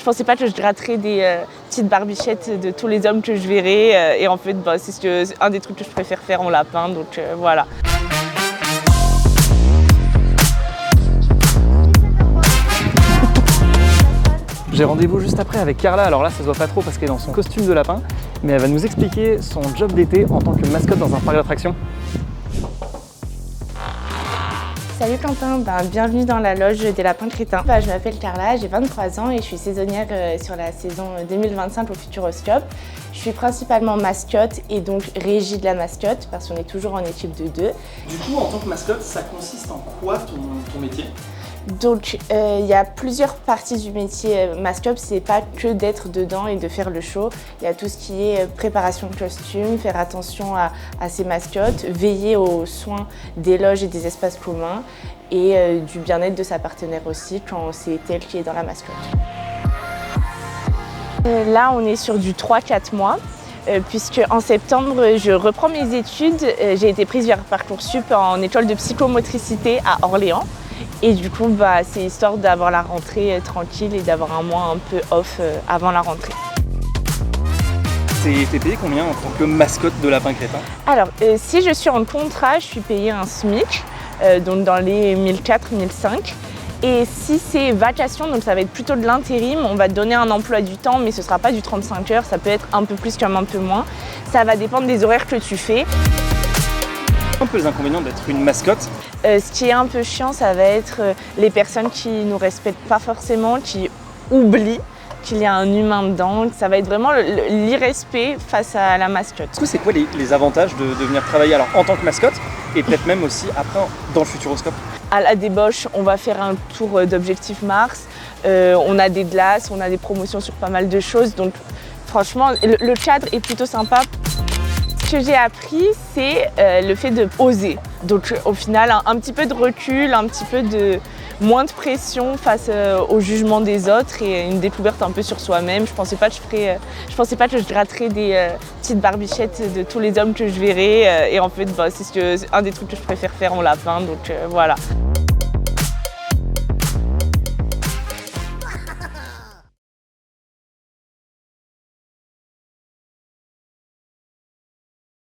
pensais pas que je gratterais des petites barbichettes de tous les hommes que je verrais. Et en fait, c'est un des trucs que je préfère faire en lapin, donc voilà. J'ai rendez-vous juste après avec Carla, alors là ça se voit pas trop parce qu'elle est dans son costume de lapin, mais elle va nous expliquer son job d'été en tant que mascotte dans un parc d'attractions. Salut Quentin, bienvenue dans la loge des lapins crétins. Je m'appelle Carla, j'ai 23 ans et je suis saisonnière sur la saison 2025 au Futuroscope. Je suis principalement mascotte et donc régie de la mascotte parce qu'on est toujours en équipe de 2. Du coup, en tant que mascotte, ça consiste en quoi ton métier ? Donc il y a plusieurs parties du métier mascotte, c'est pas que d'être dedans et de faire le show. Il y a tout ce qui est préparation de costumes, faire attention à ses mascottes, veiller aux soins des loges et des espaces communs et du bien-être de sa partenaire aussi quand c'est elle qui est dans la mascotte. Là on est sur du 3-4 mois. Puisque en septembre, je reprends mes études. J'ai été prise vers Parcoursup en école de psychomotricité à Orléans. Et du coup, c'est histoire d'avoir la rentrée tranquille et d'avoir un mois un peu off avant la rentrée. T'es payé combien en tant que mascotte de lapin crétin ? Alors, si je suis en contrat, je suis payée un SMIC, donc dans les 1004-1005. Et si c'est vacation, donc ça va être plutôt de l'intérim, on va te donner un emploi du temps, mais ce ne sera pas du 35 heures, ça peut être un peu plus comme un peu moins. Ça va dépendre des horaires que tu fais. Un peu les inconvénients d'être une mascotte. Ce qui est un peu chiant, ça va être les personnes qui ne nous respectent pas forcément, qui oublient qu'il y a un humain dedans. Ça va être vraiment l'irrespect face à la mascotte. Du coup, c'est quoi les avantages de venir travailler alors, en tant que mascotte et peut-être même aussi après dans le Futuroscope ? À la débauche, on va faire un tour d'Objectif Mars. On a des glaces, on a des promotions sur pas mal de choses. Donc franchement, le cadre est plutôt sympa. Ce que j'ai appris, c'est le fait de oser. Donc au final, un petit peu de recul, un petit peu de moins de pression face au jugement des autres et une découverte un peu sur soi-même. Je pensais pas que je gratterais des petites barbichettes de tous les hommes que je verrais. Et en fait, c'est un des trucs que je préfère faire en lapin. Donc voilà.